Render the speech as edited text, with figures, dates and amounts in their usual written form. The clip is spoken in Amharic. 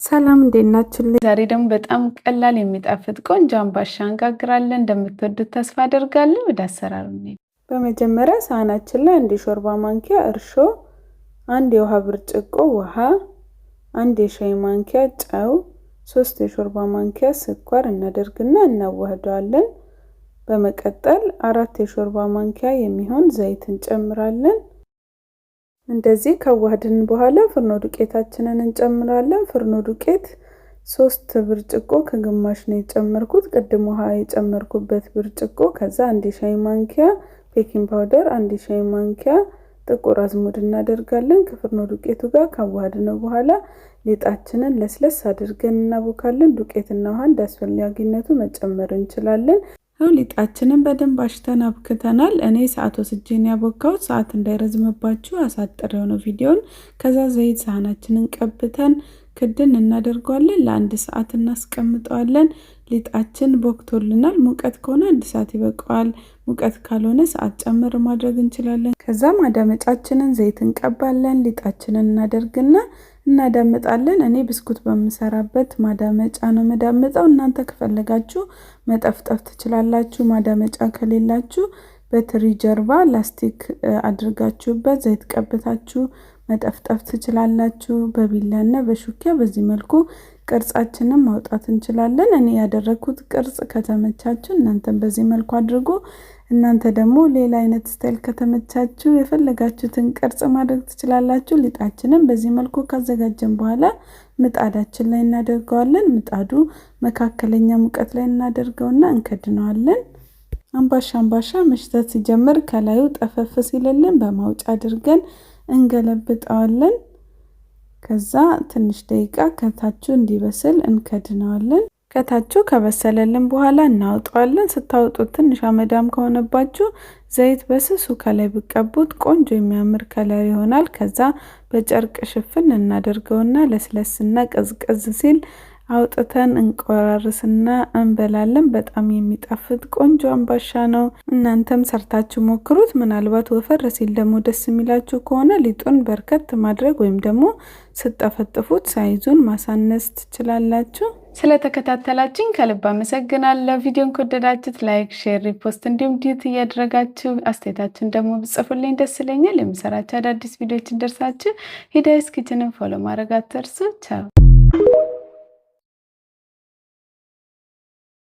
ሰላም እንዴት ናችሁልኝ? ዛሬ ደግሞ በጣም ቀላል የሚጣፍጥ ቆንጆ አምባሻ እንጋግራለን። እንደምትወዱት ተስፋ አደርጋለሁ። ወደ አሰራሩ እንሂድ። በመጀመሪያ ሳህናችን ላይ 1 የሾርባ ማንኪያ እርሾ፣ 1 የውሃ ብርጭቆ ውሃ፣ 1 የሻይ ማንኪያ ጨው፣ 3 የሾርባ ማንኪያ ስኳር እናደርግና እናዋህደዋለን። በመቀጠል 4 የሾርባ ማንኪያ የሚሆን ዘይት እንጨምራለን። እንደዚህ ከዋህድን በኋላ ፍርኖ ዱቄታችንን እንጨምራለን። ፍርኖ ዱቄት 3 ብርጭቆ ከግማሽ ነው የጨመርኩት። ቅድም ውሃ የጨመርኩበት ብርጭቆ። ከዛ 1 ሻይ ማንኪያ ቤኪንግ ፓውደር፣ 1 ሻይ ማንኪያ ጥቁር አዝሙድ እናደርጋለን። ከፍርኖ ዱቄቱ ጋር ካዋህድነው በኋላ ሊጣችንን ለስለስ አድርገን እናቦካለን። ዱቄትና ውሃ እንዳስፈላጊነቱ መጨመር እንችላለን። ሊጣችንን በደንብ አሽተን አብክተናል። እኔ ሰዓት ወስጄን ያቦካሁት፣ ሰዓት እንዳይረዝምባችሁ አሳጥሬው ነው ቪዲዮን። ከዛ ዘይት ሳህናችንን ቀብተን ክድን እናደርገዋለን። ለ1 ሰዓት እናስቀምጠዋለን። ሊጣችን ቦክቶልናል። ሙቀት ከሆነ 1 ሰዓት ይበቃዋል። ሙቀት ካልሆነ ሰዓት ጨምር ማድረግ እንችላለን። ከዛ ማዳመጫችንን ዘይት እንቀባለን። ሊጣችንን እናደርግና እናዳምጣለን። እኔ ብስኩት በመሰራበት ማዳመጫ ነው መዳመጣው። እናንተ ከፈለጋችሁ መጠፍጠፍ ትችላላችሁ። ማዳመጫ ከሌላችሁ በትሪ ጀርባ ላስቲክ አድርጋችሁበት ዘይት ቀብታችሁ መጠፍጠፍ ትችላላችሁ። በቢላና በሹኪያ በዚህ መልኩ ቅርጻችንን ማውጣት እንችላለን። እኔ ያደረኩት ቅርጽ ከተመቻችሁ እናንተም በዚህ መልኩ አድርጉ። እናንተ ደግሞ ሌላ አይነት ስታይል ከተመቻችሁ የፈለጋችሁትን ቅርጽ ማድረግ ትችላላችሁ። ሊጣችንን በዚህ መልኩ ካዘጋጀን በኋላ ምጣዳችን ላይ እናደርገዋለን። ምጣዱ መካከለኛ ሙቀት ላይ እናደርገውና እንከድነዋለን። አምባሻ መሽተት ሲጀምር ከላዩ ጠፈፍ ሲልልን በማውጫ አድርገን እንገለብጠዋለን። ከዛ ትንሽ ደቂቃ ከታቹ እንዲበስል እንከድነዋለን። ከታቹ ከበሰለልን በኋላ እናወጣዋለን። ስታወጡት ትንሽ አመዳም ከሆነባችሁ ዘይት በስሱ ከላይ ብቀቡት ቆንጆ የሚያምር ከለር ይሆናል። ከዛ በጨርቅ ሽፍን እናደርገውና ለስለስና ቀዝቀዝ ሲል አውጥተን እንቆራርስና እንበላለን። በጣም የሚጣፍጥ ቆንጆ አምባሻ ነው። እናንተም ሰርታችሁ ሞክሩት። ምናልባት ወፈር ሲል ደግሞ ደስ የሚላችሁ ከሆነ ሊጡን በርከት ማድረግ ወይም ደግሞ ስጠፈጥፉት ሳይዙን ማሳነስ ትችላላችሁ። ስለተከታተላችሁኝ ከልብ አመሰግናለሁ። ቪዲዮን ከወደዳችሁት ላይክ፣ ሼር፣ ሪፖስት እንዲሁም ዲዩት እያደረጋችሁ አስተያየታችሁን ደግሞ ብጽፉልኝ ደስ ይለኛል። የምሰራቸው አዳዲስ ቪዲዮዎች እንደርሳችሁ ሂዳይስ ኪችንን ፎሎ ማድረግ አትርሱ። ቻው።